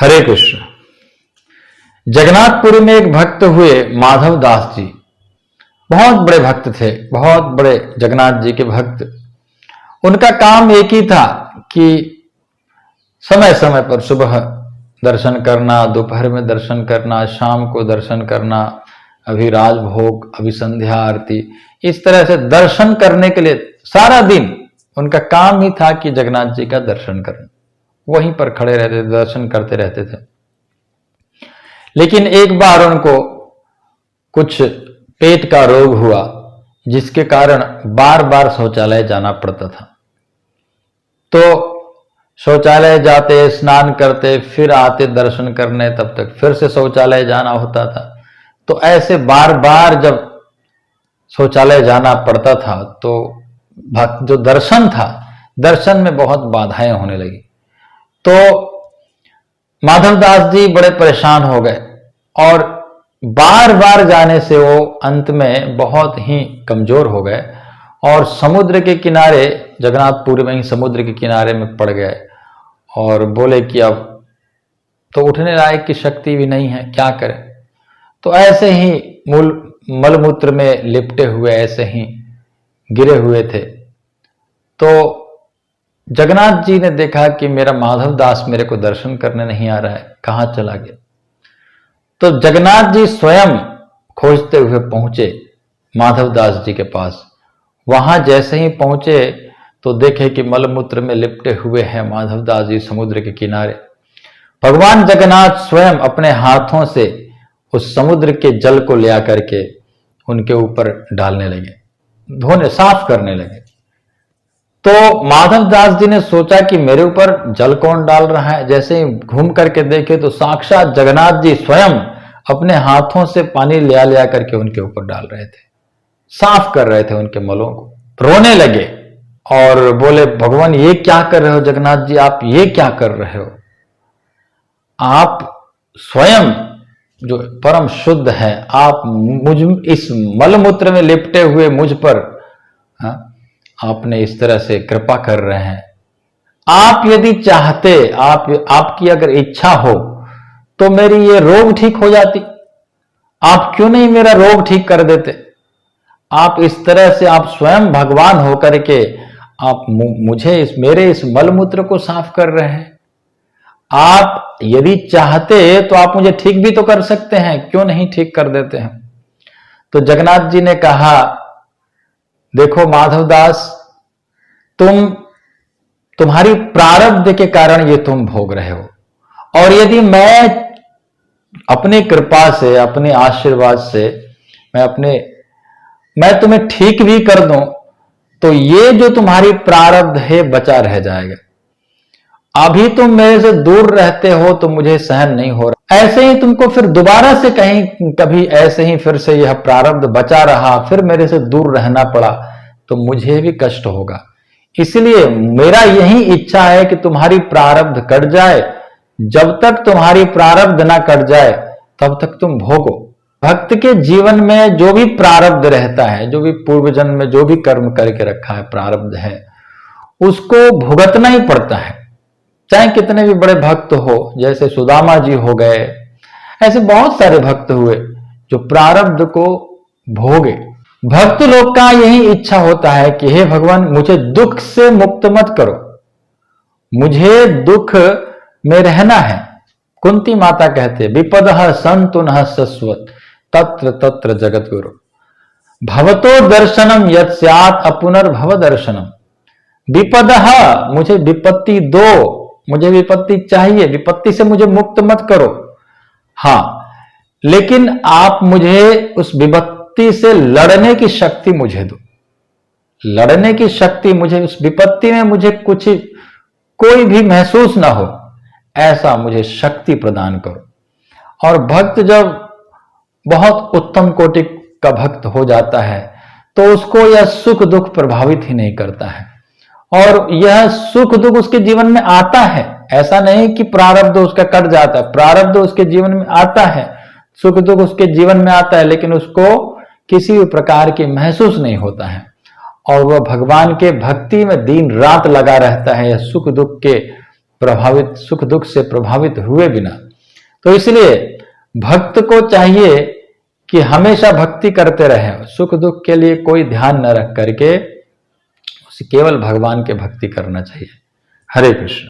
हरे कृष्ण। जगन्नाथपुरी में एक भक्त हुए माधव दास जी। बहुत बड़े भक्त थे, बहुत बड़े जगन्नाथ जी के भक्त। उनका काम एक ही था कि समय समय पर सुबह दर्शन करना, दोपहर में दर्शन करना, शाम को दर्शन करना, अभी राजभोग, अभी संध्या आरती, इस तरह से दर्शन करने के लिए सारा दिन उनका काम ही था कि जगन्नाथ जी का दर्शन करना। वहीं पर खड़े रहते थे, दर्शन करते रहते थे। लेकिन एक बार उनको कुछ पेट का रोग हुआ, जिसके कारण बार बार शौचालय जाना पड़ता था। तो शौचालय जाते, स्नान करते, फिर आते दर्शन करने, तब तक फिर से शौचालय जाना होता था। तो ऐसे बार बार जब शौचालय जाना पड़ता था तो जो दर्शन था, दर्शन में बहुत बाधाएं होने लगी। तो माधवदास जी बड़े परेशान हो गए और बार बार जाने से वो अंत में बहुत ही कमजोर हो गए और समुद्र के किनारे, जगन्नाथपुरी में ही समुद्र के किनारे में पड़ गए और बोले कि अब तो उठने लायक की शक्ति भी नहीं है, क्या करें। तो ऐसे ही मलमूत्र में लिपटे हुए ऐसे ही गिरे हुए थे। तो जगन्नाथ जी ने देखा कि मेरा माधव दास मेरे को दर्शन करने नहीं आ रहा है, कहां चला गया। तो जगन्नाथ जी स्वयं खोजते हुए पहुंचे माधव दास जी के पास। वहां जैसे ही पहुंचे तो देखे कि मलमूत्र में लिपटे हुए हैं माधव दास जी समुद्र के किनारे। भगवान जगन्नाथ स्वयं अपने हाथों से उस समुद्र के जल को ले आकर के उनके ऊपर डालने लगे, धोने, साफ करने लगे। तो माधव दास जी ने सोचा कि मेरे ऊपर जल कौन डाल रहा है। जैसे ही घूम करके देखे तो साक्षात जगन्नाथ जी स्वयं अपने हाथों से पानी ले करके उनके ऊपर डाल रहे थे, साफ कर रहे थे उनके मलों को। रोने लगे और बोले, भगवान ये क्या कर रहे हो जगन्नाथ जी, आप ये क्या कर रहे हो। आप स्वयं जो परम शुद्ध है, आप मुझ इस मलमूत्र में लिपटे हुए मुझ पर आपने इस तरह से कृपा कर रहे हैं। आप यदि चाहते, आपकी अगर इच्छा हो तो मेरी ये रोग ठीक हो जाती। आप क्यों नहीं मेरा रोग ठीक कर देते। आप इस तरह से आप स्वयं भगवान होकर के आप मुझे मेरे इस मलमूत्र को साफ कर रहे हैं। आप यदि चाहते तो आप मुझे ठीक भी तो कर सकते हैं, क्यों नहीं ठीक कर देते हैं। तो जगन्नाथ जी ने कहा, देखो माधवदास, तुम्हारी प्रारब्ध के कारण ये तुम भोग रहे हो, और यदि मैं अपनी कृपा से, अपने आशीर्वाद से मैं तुम्हें ठीक भी कर दूं तो ये जो तुम्हारी प्रारब्ध है बचा रह जाएगा। अभी तुम मेरे से दूर रहते हो तो मुझे सहन नहीं हो रहा। ऐसे ही तुमको फिर दोबारा से कभी ऐसे ही फिर से यह प्रारब्ध बचा रहा, फिर मेरे से दूर रहना पड़ा तो मुझे भी कष्ट होगा। इसलिए मेरा यही इच्छा है कि तुम्हारी प्रारब्ध कट जाए। जब तक तुम्हारी प्रारब्ध ना कट जाए तब तक तुम भोगो। भक्त के जीवन में जो भी प्रारब्ध रहता है, जो भी पूर्व जन्म में जो भी कर्म करके रखा है, प्रारब्ध है, उसको भुगतना ही पड़ता है। चाहे कितने भी बड़े भक्त हो, जैसे सुदामा जी हो गए, ऐसे बहुत सारे भक्त हुए जो प्रारब्ध को भोगे। भक्त लोग का यही इच्छा होता है कि हे भगवान, मुझे दुख से मुक्त मत करो, मुझे दुख में रहना है। कुंती माता कहते, विपदः सन्तुनः शश्वत तत्र तत्र जगत गुरु भवतो दर्शनम यत् स्यात् अपुनर्भव दर्शनम। विपदः, मुझे विपत्ति दो, मुझे विपत्ति चाहिए, विपत्ति से मुझे मुक्त मत करो। हां, लेकिन आप मुझे उस विपत्ति से लड़ने की शक्ति मुझे दो, लड़ने की शक्ति मुझे, उस विपत्ति में मुझे कोई भी महसूस ना हो, ऐसा मुझे शक्ति प्रदान करो। और भक्त जब बहुत उत्तम कोटि का भक्त हो जाता है तो उसको यह सुख दुख प्रभावित ही नहीं करता है, और यह सुख दुख उसके जीवन में आता है। ऐसा नहीं कि प्रारब्ध उसका कट जाता है, प्रारब्ध उसके जीवन में आता है, सुख दुख उसके जीवन में आता है, लेकिन उसको किसी भी प्रकार की महसूस नहीं होता है और वह भगवान के भक्ति में दिन रात लगा रहता है, यह सुख दुख के प्रभावित, सुख दुख से प्रभावित हुए बिना। तो इसलिए भक्त को चाहिए कि हमेशा भक्ति करते रहे, सुख दुख के लिए कोई ध्यान न रख करके उसे केवल भगवान के भक्ति करना चाहिए। हरे कृष्ण।